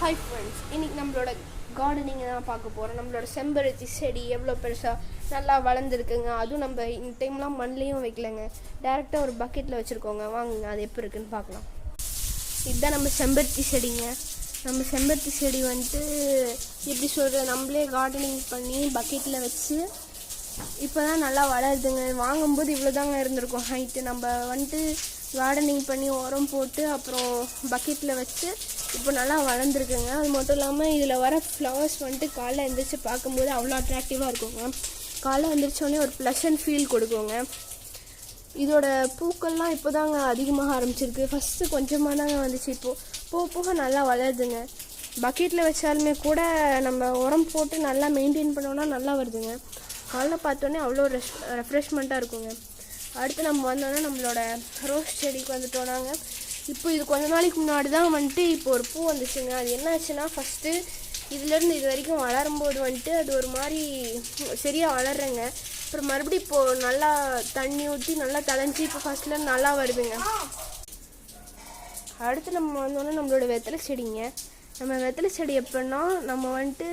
Hi friends, இன்றைக்கி நம்மளோட கார்டனிங்கை தான் பார்க்க போகிறோம். நம்மளோட செம்பருத்தி செடி எவ்வளோ பெருசாக நல்லா வளர்ந்துருக்குங்க. அதுவும் நம்ம இந்த டைம்லாம் மண்லேயும் வைக்கலைங்க, டேரெக்டாக ஒரு பக்கெட்டில் வச்சுருக்கோங்க. வாங்குங்க, அது எப்படி இருக்குன்னு பார்க்கலாம். இதுதான் நம்ம செம்பருத்தி செடிங்க. நம்ம செம்பருத்தி செடி வந்துட்டு எப்படி சொல்கிற, நம்மளே கார்டனிங் பண்ணி பக்கெட்டில் வச்சு இப்போ தான் நல்லா வளருதுங்க. வாங்கும்போது இவ்வளோ தாங்க இருந்திருக்கும் ஹைட்டு. நம்ம வந்துட்டு கார்டனிங் பண்ணி உரம் போட்டு அப்புறம் பக்கெட்டில் வச்சு இப்போ நல்லா வளர்ந்துருக்குங்க. அது மட்டும் இல்லாமல் இதில் வர ஃப்ளவர்ஸ் வந்துட்டு காலைல எழுந்திரிச்சு பார்க்கும்போது அவ்வளோ அட்ராக்டிவாக இருக்குங்க. காலைல எழுந்திரிச்சோடனே ஒரு ப்ளசன்ட் ஃபீல் கொடுக்குங்க. இதோட பூக்கள்லாம் இப்போ தாங்க அதிகமாக ஆரம்பிச்சிருக்கு. ஃபஸ்ட்டு கொஞ்சமாக தாங்க வந்துச்சு, இப்போது போக போக நல்லா வளருதுங்க. பக்கெட்டில் வச்சாலுமே கூட நம்ம உரம் போட்டு நல்லா மெயின்டைன் பண்ணோன்னா நல்லா வருதுங்க. காலைல பார்த்தோன்னே அவ்வளோ ரெஃப்ரெஷ்மெண்ட்டாக இருக்குங்க. அடுத்து நம்ம வந்தோன்னா நம்மளோட ரோஸ் செடிக்கு வந்துட்டோம்னாங்க. இப்போ இது கொஞ்ச நாளைக்கு முன்னாடி தான் வந்துட்டு இப்போ ஒரு பூ வந்துச்சுங்க. அது என்ன ஆச்சுன்னா, ஃபஸ்ட்டு இதுலேருந்து இது வரைக்கும் வளரும்போது வந்துட்டு அது ஒரு மாதிரி சரியாக வளர்றேங்க. அப்புறம் மறுபடியும் இப்போது நல்லா தண்ணி ஊற்றி நல்லா தளைஞ்சி இப்போ ஃபஸ்ட்லேருந்து நல்லா வருதுங்க. அடுத்து நம்ம வந்தோன்னா நம்மளோட வெத்தலை செடிங்க. நம்ம வெத்தலை செடி எப்படின்னா, நம்ம வந்துட்டு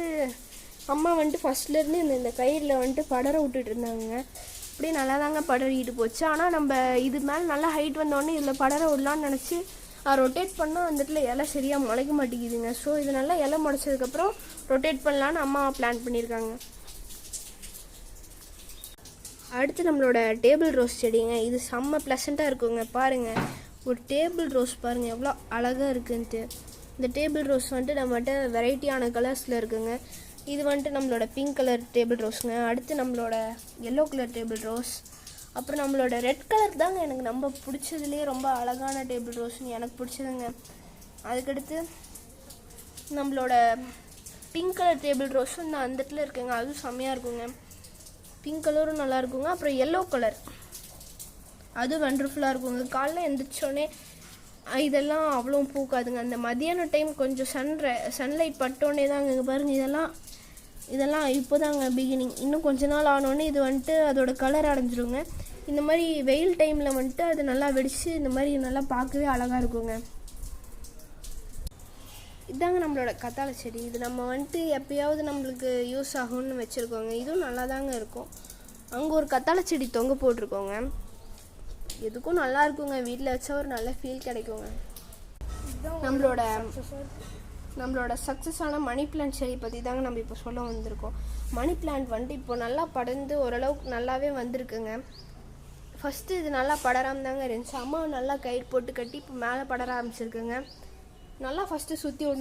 அம்மா வந்துட்டு ஃபஸ்ட்லேருந்து இந்த கயிறில் வந்துட்டு படர விட்டுட்டு இருந்தாங்க. அப்படியே நல்லா தாங்க படரிட்டு போச்சு. ஆனால் நம்ம இது மேலே நல்லா ஹைட் வந்தோடனே இதில் படர விடலான்னு நினச்சி ரொட்டேட் பண்ணால் அந்த இடத்துல இலை சரியாக முளைக்க மாட்டேங்குதுங்க. ஸோ இது நல்லா இலை முளைச்சதுக்கப்புறம் ரொட்டேட் பண்ணலான்னு அம்மா பிளான் பண்ணியிருக்காங்க. அடுத்து நம்மளோட டேபிள் ரோஸ் செடிங்க. இது செம்ம ப்ளசண்ட்டாக இருக்குங்க. பாருங்கள், ஒரு டேபிள் ரோஸ் பாருங்கள் எவ்வளோ அழகாக இருக்குன்ட்டு. இந்த டேபிள் ரோஸ் வந்துட்டு நம்மகிட்ட வெரைட்டியான கலர்ஸில் இருக்குங்க. இது வந்துட்டு நம்மளோட பிங்க் கலர் டேபிள் ரோஸுங்க. அடுத்து நம்மளோட எல்லோ கலர் டேபிள் ரோஸ். அப்புறம் நம்மளோட ரெட் கலர் தாங்க எனக்கு ரொம்ப பிடிச்சதுலேயே ரொம்ப அழகான டேபிள் ரோஸ்னு எனக்கு பிடிச்சதுங்க. அதுக்கடுத்து நம்மளோட பிங்க் கலர் டேபிள் ரோஸும் இந்த அந்த இடத்துல இருக்குங்க. அதுவும் செம்மையாக இருக்குங்க. பிங்க் கலரும் நல்லா இருக்குங்க. அப்புறம் எல்லோ கலர் அதுவும் வண்டர்ஃபுல்லாக இருக்குங்க. காலைல எழுந்திரிச்சோடனே இதெல்லாம் அவ்வளோ பூக்காதுங்க. அந்த மதியான டைம் கொஞ்சம் சன்லைட் பட்டோடனே தாங்க. இங்கே பாருங்கள், இதெல்லாம் இப்போ தாங்க பிகினிங். இன்னும் கொஞ்ச நாள் ஆனோடனே இது வந்துட்டு அதோட கலர் அடைஞ்சிருங்க. இந்த மாதிரி வெயில் டைமில் வந்துட்டு அது நல்லா வெடித்து இந்த மாதிரி நல்லா பார்க்கவே அழகாக இருக்குங்க. இதாங்க நம்மளோட கத்தாழை செடி. இது நம்ம வந்துட்டு எப்பயாவது நம்மளுக்கு யூஸ் ஆகும்னு வச்சுருக்கோங்க. இதுவும் நல்லா தாங்க இருக்கும். அங்கே ஒரு கத்தாழை செடி தொங்க போட்டிருக்கோங்க. எதுக்கும் நல்லா இருக்குங்க. வீட்டில் வச்சா ஒரு நல்ல ஃபீல் கிடைக்குங்க. நம்மளோட சக்ஸஸான மணி பிளான்ட் செடி பற்றி தாங்க நம்ம இப்போ சொல்ல வந்திருக்கோம். மணி பிளான்ட் வந்துட்டு இப்போ நல்லா படர்ந்து ஓரளவுக்கு நல்லாவே வந்திருக்குங்க. ஃபஸ்ட்டு இது நல்லா படராமல் தாங்க இருந்துச்சு. அம்மா நல்லா கயிறு போட்டு கட்டி இப்போ மேலே படர ஆரம்பிச்சிருக்குங்க. நல்லா ஃபஸ்ட்டு சுற்றி விடணும்.